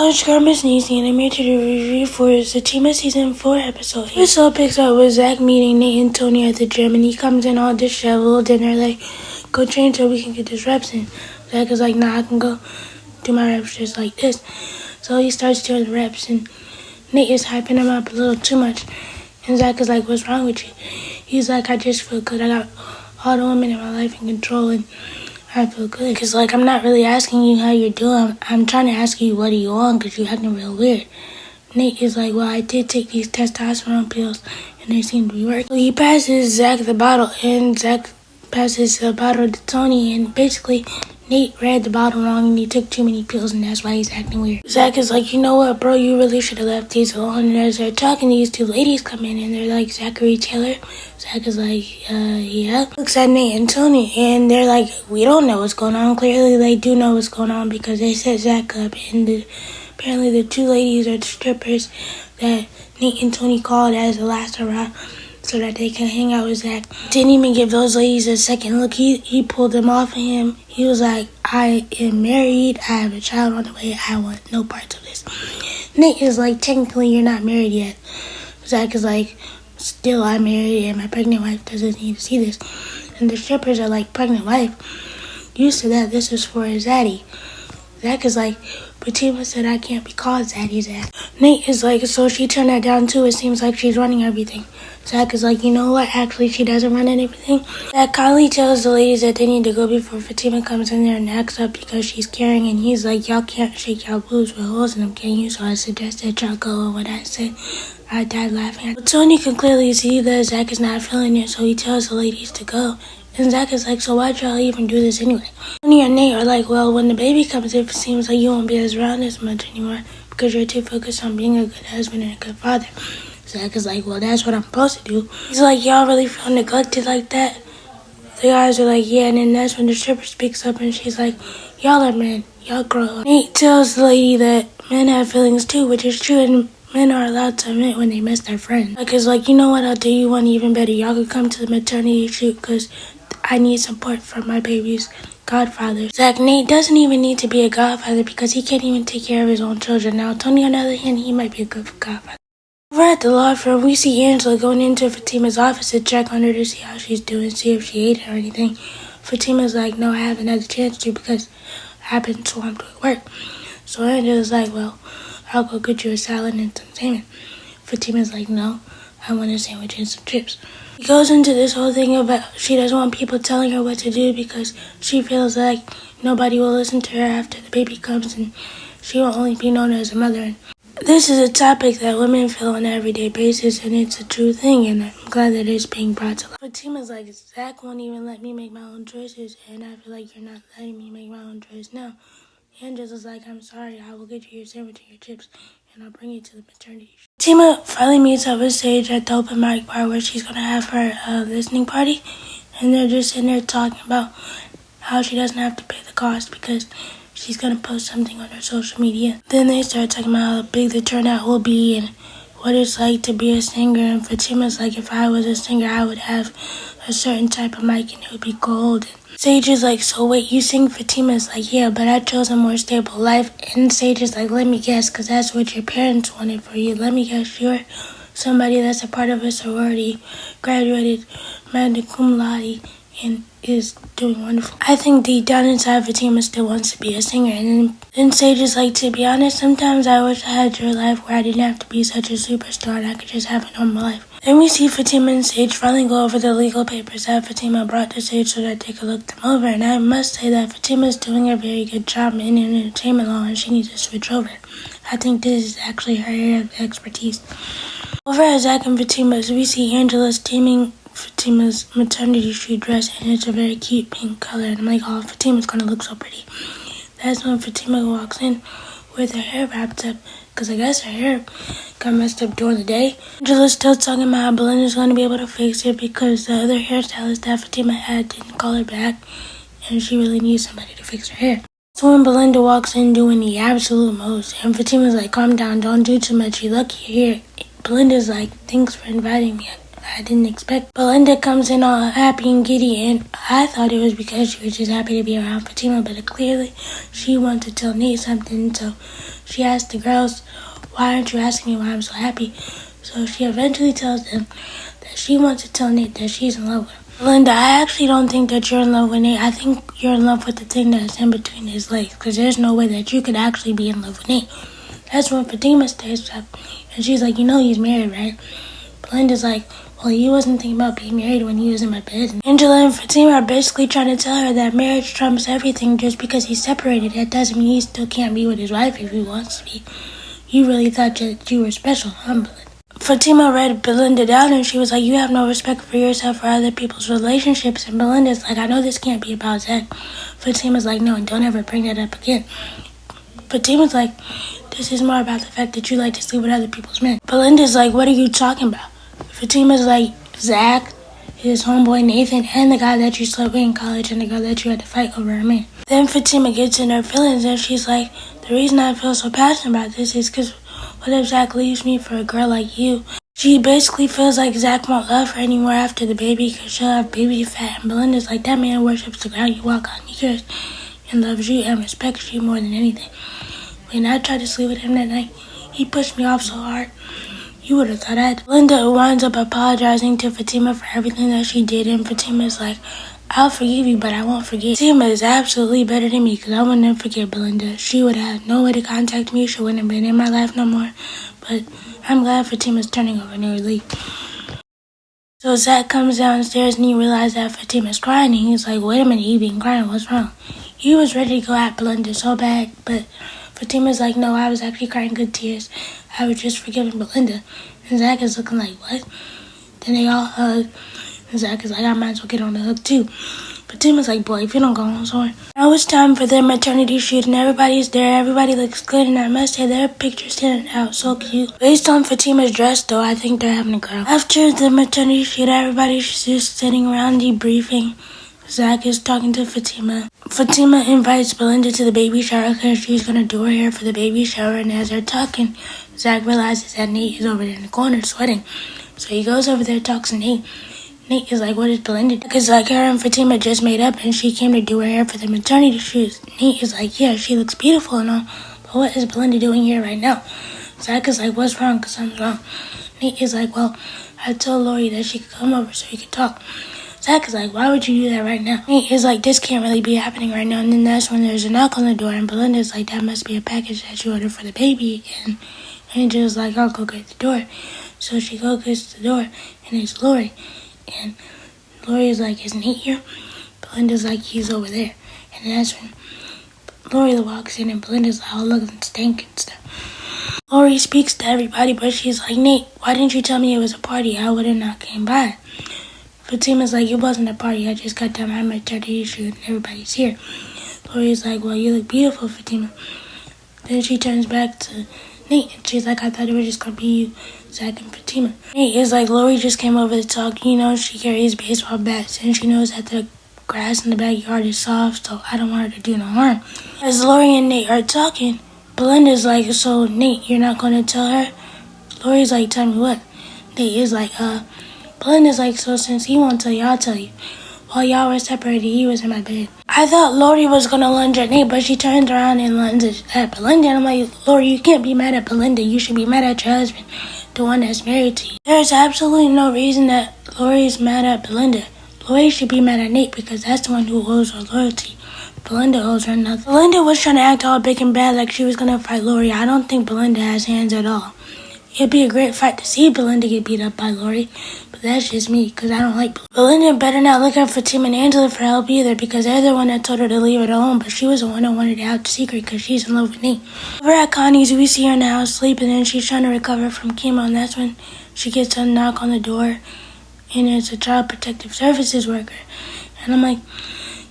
it's your girl Missniecytv, and I'm here to do a review for Zatima Season 4, Episode 8. The episode picks up with Zach meeting Nate and Tony at the gym, and he comes in all disheveled, and they're like, go train so we can get this reps in. Zach is like, nah, I can go do my reps just like this. So he starts doing the reps, and Nate is hyping him up a little too much. And Zach is like, what's wrong with you? He's like, I just feel good. I got all the women in my life in control, and I feel good. Because, like, I'm not really asking you how you're doing. I'm trying to ask you what are you on because you're acting real weird. Nate is like, well, I did take these testosterone pills, and they seem to be working. So he passes Zach the bottle, and Zach passes the bottle to Tony, and basically Nate read the bottle wrong, and he took too many pills, and that's why he's acting weird. Zach is like, you know what, bro, you really should have left these alone. And as they're talking, these two ladies come in, and they're like, Zachary Taylor. Zach is like, yeah. Looks at Nate and Tony, and they're like, we don't know what's going on. Clearly, they do know what's going on because they set Zach up, and apparently the two ladies are the strippers that Nate and Tony called as the last hurrah, so that they can hang out with Zach. Didn't even give those ladies a second look. He pulled them off of him. He was like, I am married. I have a child on the way. I want no parts of this. Nate is like, technically, you're not married yet. Zach is like, still, I'm married, and my pregnant wife doesn't need to see this. And the strippers are like, pregnant wife? You said that this was for a zaddy. Zach is like, Zatima said I can't be called Zaddy Zach. Nate is like, so she turned that down too. It seems like she's running everything. Zach is like, you know what? Actually, she doesn't run anything. Zach kindly tells the ladies that they need to go before Zatima comes in there and acts up because she's carrying. And he's like, y'all can't shake y'all boobs with holes in them, can you? So I suggest that y'all go. And when I said, I died laughing. But Tony can clearly see that Zach is not feeling it, so he tells the ladies to go. And Zach is like, so why'd y'all even do this anyway? Tony and Nate are like, well, when the baby comes, it seems like you won't be as around as much anymore because you're too focused on being a good husband and a good father. Zach is like, well, that's what I'm supposed to do. He's like, y'all really feel neglected like that? The guys are like, yeah, and then that's when the stripper speaks up and she's like, y'all are men, y'all grow up. Nate tells the lady that men have feelings too, which is true, and men are allowed to admit when they miss their friend. Like, it's like, you know what, I'll do you one even better. Y'all could come to the maternity shoot because I need support from my baby's godfather. Zach, Nate doesn't even need to be a godfather because he can't even take care of his own children. Now, Tony, on the other hand, he might be a good godfather. Over at the law firm, we see Angela going into Zatima's office to check on her to see how she's doing, see if she ate or anything. Zatima's like, no, I haven't had the chance to because I've been swamped with work. So Angela's like, well, I'll go get you a salad and some salmon. Zatima's like, no, I want a sandwich and some chips. He goes into this whole thing about she doesn't want people telling her what to do because she feels like nobody will listen to her after the baby comes and she will only be known as a mother. And this is a topic that women feel on an everyday basis, and it's a true thing, and I'm glad that it's being brought to light. But Tima's like, Zach won't even let me make my own choices, and I feel like you're not letting me make my own choice now. Angela's like, I'm sorry, I will get you your sandwich and your chips, and I'll bring you to the maternity. Zatima finally meets up with Sage at the open mic bar where she's going to have her listening party, and they're just sitting there talking about how she doesn't have to pay the cost because she's going to post something on her social media. Then they start talking about how big the turnout will be and what it's like to be a singer. And Fatima's like, if I was a singer, I would have a certain type of mic and it would be gold. And Sage is like, so wait, you sing? Fatima's like, yeah, but I chose a more stable life. And Sage is like, let me guess, because that's what your parents wanted for you. Let me guess, you're somebody that's a part of a sorority, graduated magna cum laude, and is doing wonderful. I think deep down inside, Zatima still wants to be a singer. And then Sage is like, to be honest, sometimes I wish I had your life where I didn't have to be such a superstar and I could just have a normal life. Then we see Zatima and Sage finally go over the legal papers that Zatima brought to Sage so that they could look them over. And I must say that Zatima is doing a very good job in entertainment law and she needs to switch over. I think this is actually her area of expertise. Over at Zach and Fatima's, we see Angela steaming Fatima's maternity shoot dress, and it's a very cute pink color. And I'm like, oh, Fatima's gonna look so pretty. That's when Fatima walks in with her hair wrapped up, because I guess her hair got messed up during the day. Angela's still talking about how Belinda's gonna be able to fix it because the other hairstylist that Fatima had didn't call her back, and she really needs somebody to fix her hair. So when Belinda walks in doing the absolute most, and Fatima's like, calm down, don't do too much, you're lucky you're here. Belinda's like, thanks for inviting me. I didn't expect. Belinda comes in all happy and giddy, and I thought it was because she was just happy to be around Fatima, but clearly she wanted to tell Nate something, so she asked the girls, why aren't you asking me why I'm so happy? So she eventually tells them that she wants to tell Nate that she's in love with him. Belinda, I actually don't think that you're in love with Nate. I think you're in love with the thing that's in between his legs, because there's no way that you could actually be in love with Nate. That's when Fatima stays up, and she's like, you know he's married, right? Belinda's like, well, he wasn't thinking about being married when he was in my bed. And Angela and Fatima are basically trying to tell her that marriage trumps everything. Just because he's separated, that doesn't mean he still can't be with his wife if he wants to be. You really thought that you were special, huh, Belinda? Fatima read Belinda down, and she was like, you have no respect for yourself or other people's relationships. And Belinda's like, I know this can't be about Zach. Fatima's like, no, and don't ever bring that up again. Fatima's like, this is more about the fact that you like to sleep with other people's men. Belinda's like, what are you talking about? Fatima's like, Zach, his homeboy Nathan, and the guy that you slept with in college, and the girl that you had to fight over a man. Then Fatima gets in her feelings, and she's like, the reason I feel so passionate about this is because what if Zach leaves me for a girl like you? She basically feels like Zach won't love her anymore after the baby because she'll have baby fat. And Belinda's like, that man worships the ground you walk on. He cares and loves you and respects you more than anything. When I tried to sleep with him that night, he pushed me off so hard. You would have thought that. Belinda winds up apologizing to Fatima for everything that she did, and Fatima's like, I'll forgive you, but I won't forget. Fatima is absolutely better than me because I wouldn't forget Belinda. She would have no way to contact me. She wouldn't have been in my life no more. But I'm glad Fatima's turning over a new leaf. So Zach comes downstairs and he realizes that Fatima's crying, and he's like, wait a minute, you been crying, what's wrong? He was ready to go at Belinda so bad, but Fatima's like, no, I was actually crying good tears. I was just forgiving Belinda. And Zach is looking like, what? Then they all hug. And Zach is like, I might as well get on the hook too. Fatima's like, boy, if you don't go on, sorry. Now it's time for their maternity shoot, and everybody's there. Everybody looks good, and I must say their pictures stand out so cute. Based on Fatima's dress, though, I think they're having a girl. After the maternity shoot, everybody's just sitting around debriefing. Zach is talking to Fatima. Fatima invites Belinda to the baby shower because she's going to do her hair for the baby shower, and as they're talking, Zach realizes that Nate is over there in the corner sweating. So he goes over there, talks to Nate. Nate is like, what is Belinda doing? Because like her and Fatima just made up and she came to do her hair for the maternity shoot. Nate is like, yeah, she looks beautiful and all, but what is Belinda doing here right now? Zach is like, what's wrong? Because something's wrong. Nate is like, well, I told Lori that she could come over so we could talk. Zach is like, why would you do that right now? Nate is like, this can't really be happening right now. And then that's when there's a knock on the door, and Belinda's like, that must be a package that you ordered for the baby. And Angel's like, I'll go get the door. So she goes gets the door, and it's Lori. And Lori is like, is Nate here? Belinda's like, he's over there. And that's when Lori walks in, and Belinda's like, oh, look at the stink and stuff. Lori speaks to everybody, but she's like, Nate, why didn't you tell me it was a party? I would have not came by. Fatima's like, it wasn't a party. I just got done my maternity shoot, and everybody's here. Lori's like, well, you look beautiful, Fatima. Then she turns back to Nate, and she's like, I thought it was just going to be you, Zach, and Fatima. Nate is like, Lori just came over to talk. You know, she carries baseball bats, and she knows that the grass in the backyard is soft, so I don't want her to do no harm. As Lori and Nate are talking, Belinda's like, so Nate, you're not going to tell her? Lori's like, tell me what? Nate is like, Belinda's like, so since he won't tell you, I'll tell you. While y'all were separated, he was in my bed. I thought Lori was going to lunge at Nate, but she turns around and lunges at Belinda. And I'm like, Lori, you can't be mad at Belinda. You should be mad at your husband, the one that's married to you. There's absolutely no reason that Lori's mad at Belinda. Lori should be mad at Nate because that's the one who owes her loyalty. Belinda owes her nothing. Belinda was trying to act all big and bad like she was going to fight Lori. I don't think Belinda has hands at all. It'd be a great fight to see Belinda get beat up by Lori, but that's just me, because I don't like Belinda. Better not look at Fatima and Angela for help either, because they're the one that told her to leave it alone, but she was the one that wanted it out the secret because she's in love with Nate. Over at Connie's, we see her in the house sleeping, and she's trying to recover from chemo, and that's when she gets a knock on the door, and it's a Child Protective Services worker. And I'm like,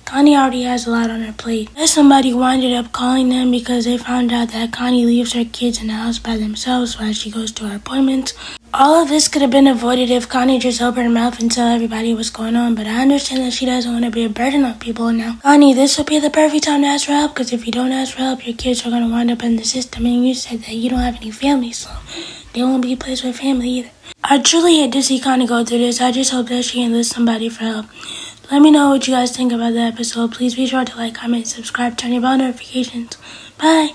Connie already has a lot on her plate. Then somebody winded up calling them because they found out that Connie leaves her kids in the house by themselves while she goes to her appointments. All of this could have been avoided if Connie just opened her mouth and told everybody what's going on, but I understand that she doesn't want to be a burden on people now. Connie, this would be the perfect time to ask for help, because if you don't ask for help, your kids are going to wind up in the system, and you said that you don't have any family, so they won't be placed with family either. I truly hate to see Connie go through this. I just hope that she enlists somebody for help. Let me know what you guys think about the episode. Please be sure to like, comment, subscribe, turn your bell notifications. Bye.